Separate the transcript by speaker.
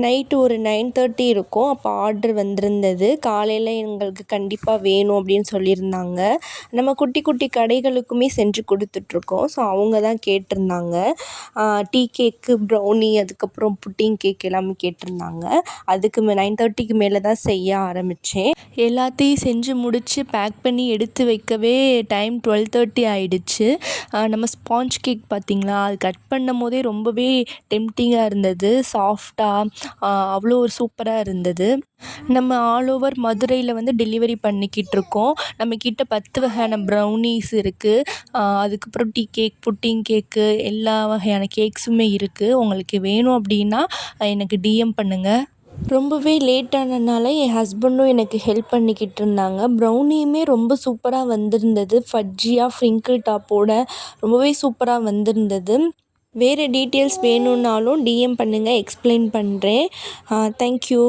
Speaker 1: Night ஒரு 9:30 இருக்கும். அப்போ ஆர்டர் வந்திருந்தது. காலையில் எங்களுக்கு கண்டிப்பாக வேணும் அப்படின்னு சொல்லியிருந்தாங்க. நம்ம குட்டி குட்டி கடைகளுக்குமே செஞ்சு கொடுத்துட்ருக்கோம். ஸோ அவங்க தான் கேட்டிருந்தாங்க. டீ கேக்கு, ப்ரௌனி, அதுக்கப்புறம் புட்டிங் கேக் எல்லாமே கேட்டிருந்தாங்க. அதுக்கு 9:30க்கு மேலே தான் செய்ய ஆரம்பித்தேன். எல்லாத்தையும் செஞ்சு முடித்து பேக் பண்ணி எடுத்து வைக்கவே டைம் 12:30 ஆயிடுச்சு. நம்ம ஸ்பாஞ்ச் கேக் பார்த்திங்களா, அது கட் பண்ணும் போதே ரொம்பவே டெம்ப்டிங்காக இருந்தது. சாஃப்டாக அவ்வளோ ஒரு சூப்பராக இருந்தது. நம்ம ஆல் ஓவர் மதுரையில் வந்து டெலிவரி பண்ணிக்கிட்டுருக்கோம். நம்மக்கிட்ட 10 வகையான ப்ரௌனீஸ் இருக்குது. அதுக்கப்புறம் டீ கேக், புட்டிங் கேக்கு, எல்லா வகையான கேக்ஸுமே இருக்குது. உங்களுக்கு வேணும் அப்படின்னா எனக்கு டிஎம் பண்ணுங்கள். ரொம்பவே லேட் ஆனதுனால என் ஹஸ்பண்டும் எனக்கு ஹெல்ப் பண்ணிக்கிட்டு இருந்தாங்க. ப்ரௌனியுமே ரொம்ப சூப்பராக வந்திருந்தது. ஃபட்ஜியாக ஃப்ரிங்கிள் டாப்போட ரொம்பவே சூப்பராக வந்திருந்தது. வேறு டீட்டெயில்ஸ் வேணும்னாலும் டிஎம் பண்ணுங்கள், எக்ஸ்பிளைன் பண்ணுறேன். தேங்க்யூ.